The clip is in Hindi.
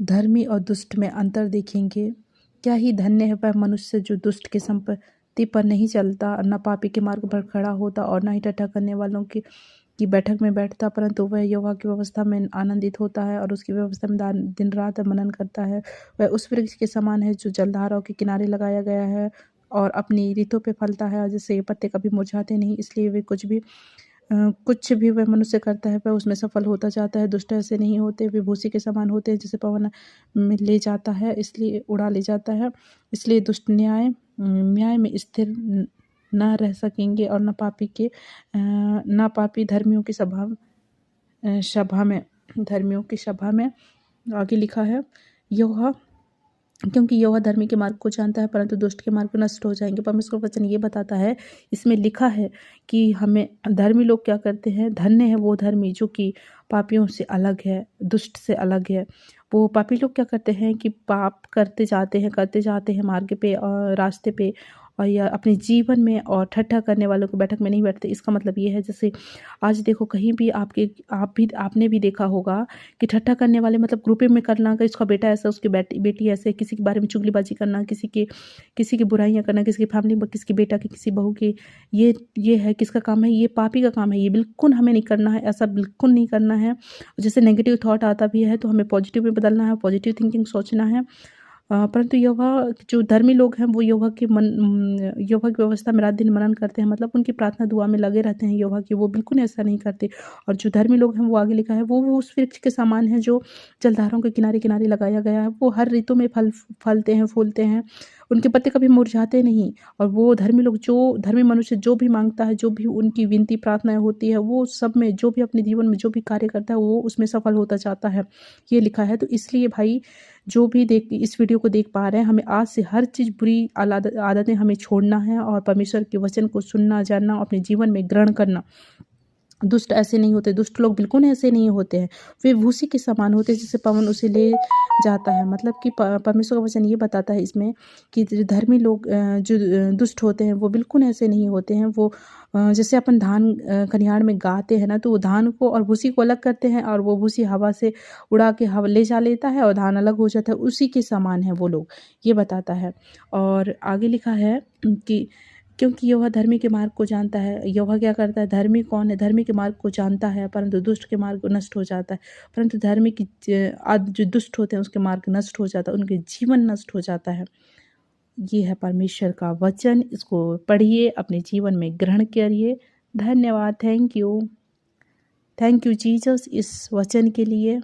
धर्मी और दुष्ट में अंतर देखेंगे। क्या ही धन्य है वह मनुष्य जो दुष्ट की संपत्ति पर नहीं चलता, न पापी के मार्ग पर खड़ा होता और न ही ठट्ठा करने वालों की बैठक में बैठता, परंतु वह यहोवा की व्यवस्था में आनंदित होता है और उसकी व्यवस्था में दिन रात मनन करता है। वह उस वृक्ष के समान है जो जलधाराओं के किनारे लगाया गया है और अपनी रीतों पे फलता है, जिससे ये पत्ते कभी मुरझाते नहीं। इसलिए वे कुछ भी वह मनुष्य करता है वह उसमें सफल होता जाता है। दुष्ट ऐसे नहीं होते, वे भूसी के समान होते हैं जिसे पवन में ले जाता है, इसलिए उड़ा ले जाता है। इसलिए दुष्ट न्याय में स्थिर न रह सकेंगे और न पापी धर्मियों की सभा में। आगे लिखा है, यहोवा क्योंकि यहोवा धर्मी के मार्ग को जानता है परंतु दुष्ट के मार्ग नष्ट हो जाएंगे। परमेश्वर का वचन ये बताता है, इसमें लिखा है कि हमें धर्मी लोग क्या करते हैं, धन्य है वो धर्मी जो कि पापियों से अलग है, दुष्ट से अलग है। वो पापी लोग क्या करते हैं कि पाप करते जाते हैं मार्ग पे और रास्ते पे, और या अपने जीवन में और ठट्ठा करने वालों की बैठक में नहीं बैठते। इसका मतलब ये है, जैसे आज देखो कहीं भी आपने भी देखा होगा कि ठट्ठा करने वाले मतलब ग्रुपे में करना कि इसका बेटा ऐसा, उसकी बेटी ऐसे, किसी के बारे में चुगलीबाजी करना, किसी की बुराइयां करना, किसी की फैमिली में, किसी के बेटा की, किसी बहू की। ये है किसका काम है, ये पापी का काम है। ये बिल्कुल हमें नहीं करना है, ऐसा बिल्कुल नहीं करना है। जैसे नेगेटिव थॉट आता भी है तो हमें पॉजिटिव में बदलना है, पॉजिटिव थिंकिंग सोचना है। परंतु यहोवा जो धर्मी लोग हैं वो यहोवा की व्यवस्था में रात दिन मनन करते हैं, मतलब उनकी प्रार्थना दुआ में लगे रहते हैं यहोवा की, वो बिल्कुल ऐसा नहीं करते। और जो धर्मी लोग हैं वो आगे लिखा है, वो उस वृक्ष के समान है जो जलधाराओं के किनारे किनारे लगाया गया है। वो हर ऋतु में फलते हैं, फूलते हैं, उनके पत्ते कभी मुरझाते नहीं। और वो धर्मी मनुष्य जो भी मांगता है, जो भी उनकी विनती प्रार्थनाएं होती है, वो सब में जो भी अपने जीवन में जो भी कार्य करता है वो उसमें सफल होता जाता है, ये लिखा है। तो इसलिए भाई जो भी इस वीडियो को देख पा रहे हैं, हमें आज से हर चीज़ बुरी आदतें हमें छोड़ना है और परमेश्वर के वचन को सुनना, जानना, अपने जीवन में ग्रहण करना। दुष्ट ऐसे नहीं होते, दुष्ट लोग बिल्कुल ऐसे नहीं होते हैं। वे भूसी के समान होते हैं जिससे पवन उसे ले जाता है। मतलब कि परमेश्वर का वचन ये बताता है इसमें कि जो धर्मी लोग जो दुष्ट होते हैं वो बिल्कुल ऐसे नहीं होते हैं। वो जैसे अपन धान खलिहान में गाते हैं ना, तो वो धान को और भूसी को अलग करते हैं और वो भूसी हवा से उड़ा के हवा ले जा लेता है और धान अलग हो जाता है, उसी के समान है वो लोग, ये बताता है। और आगे लिखा है कि क्योंकि यहोवा धर्मी के मार्ग को जानता है। यहोवा क्या करता है, धर्मी कौन है, धर्मी के मार्ग को जानता है परंतु दुष्ट के मार्ग नष्ट हो जाता है। परंतु धर्मी की जो दुष्ट होते हैं उसके मार्ग नष्ट हो जाता है, उनके जीवन नष्ट हो जाता है। ये है परमेश्वर का वचन, इसको पढ़िए, अपने जीवन में ग्रहण करिए। धन्यवाद। थैंक यू जीसस इस वचन के लिए।